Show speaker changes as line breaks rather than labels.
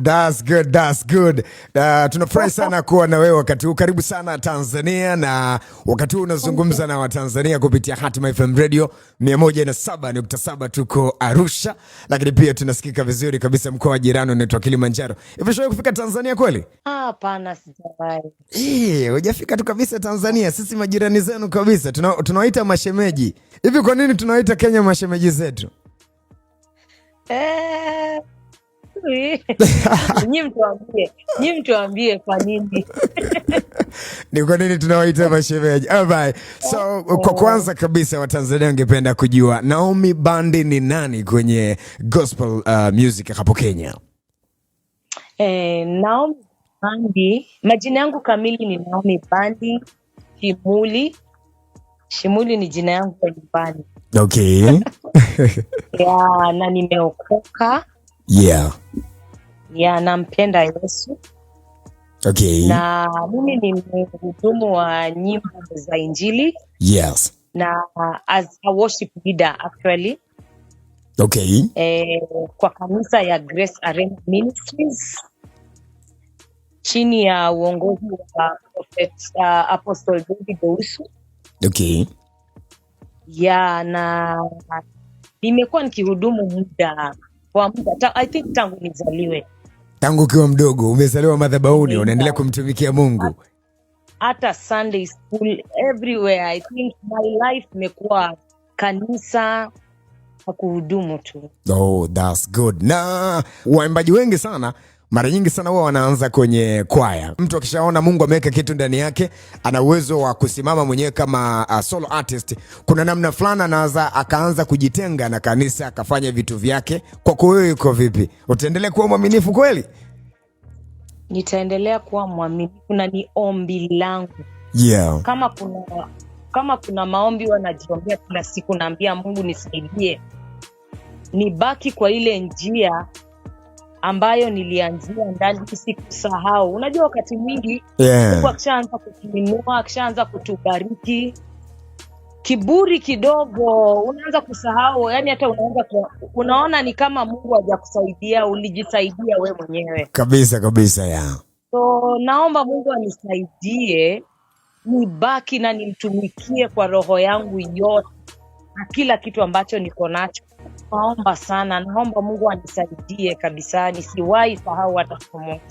That's good, that's good. Tunafurahi sana kuwa na wewe wakati huu. Karibu sana Tanzania, na wakati huu unazungumza na Watanzania kupitia Hatima FM Radio 107.7. Tuko Arusha, lakini pia tunasikika vizuri kabisa mkoa wa jirani unaitwa Kilimanjaro. Hivi show kufika Tanzania kweli?
Hapana, sijawahi.
Hujafika tu kabisa Tanzania. Sisi majirani zenu kabisa. Tunawaita mashemeji. Hivi kwa nini tunawaita Kenya mashemeji zetu?
Nyi mtuambie kwa nini.
Ni kwa nini tunawaita mashemeji? Alright. So kwa kwanza kabisa Watanzania wangependa kujua Naomi Bandi ni nani kwenye gospel music hapo Kenya?
Naomi Bandi, majina yangu kamili ni Naomi Bandi Shimuli. Shimuli ni jina yangu kwa nyumbani.
Okay.
Yeah, na nimeokoka.
Yeah.
Yeah, nampenda Yesu.
Okay.
Na mimi ni mhudumu wa nyimbo za Injili.
Yes.
Na as a worship leader actually.
Okay.
Kwa kanisa ya Grace Arena Ministries chini ya uongozi wa Prophet Apostle David Ousu.
Okay.
Ya, na nimekuwa nikihudumu muda I think tangu nizaliwe.
Tangu ukiwa mdogo umezaliwa madhabahuni, unaendelea kumtumikia Mungu.
Hata Sunday school, everywhere. I think my life imekuwa kanisa na kuhudumu tu.
Oh, that's good. Na waimbaji wengi sana mara nyingi sana huwa wanaanza kwenye kwaya. Mtu akishaona Mungu ameweka kitu ndani yake, ana uwezo wa kusimama mwenyewe kama solo artist. Kuna namna fulani anaweza akaanza kujitenga na kanisa, akafanya vitu vyake. Kwako wewe iko vipi? Utaendelea kuwa mwaminifu kweli?
Nitaendelea kuwa mwaminifu na ni ombi langu.
Yeah.
Kama kuna maombi wanajiombea kila siku, naambia Mungu nisaidie nibaki kwa ile njia ambayo nilianzia ndani, sikusahau. Unajua wakati mwingi Mungu akishaanza kutuinua, akishaanza kutubariki, kiburi kidogo unaanza kusahau. Yani hata unaona ni kama Mungu hajakusaidia, ulijisaidia we mwenyewe.
Kabisa ya.
So naomba Mungu anisaidie nibaki na nimtumikie kwa roho yangu yote na kila kitu ambacho niko nacho. Naomba sana, naomba Mungu anisaidie kabisa nisiwahi sahau hata siku moja.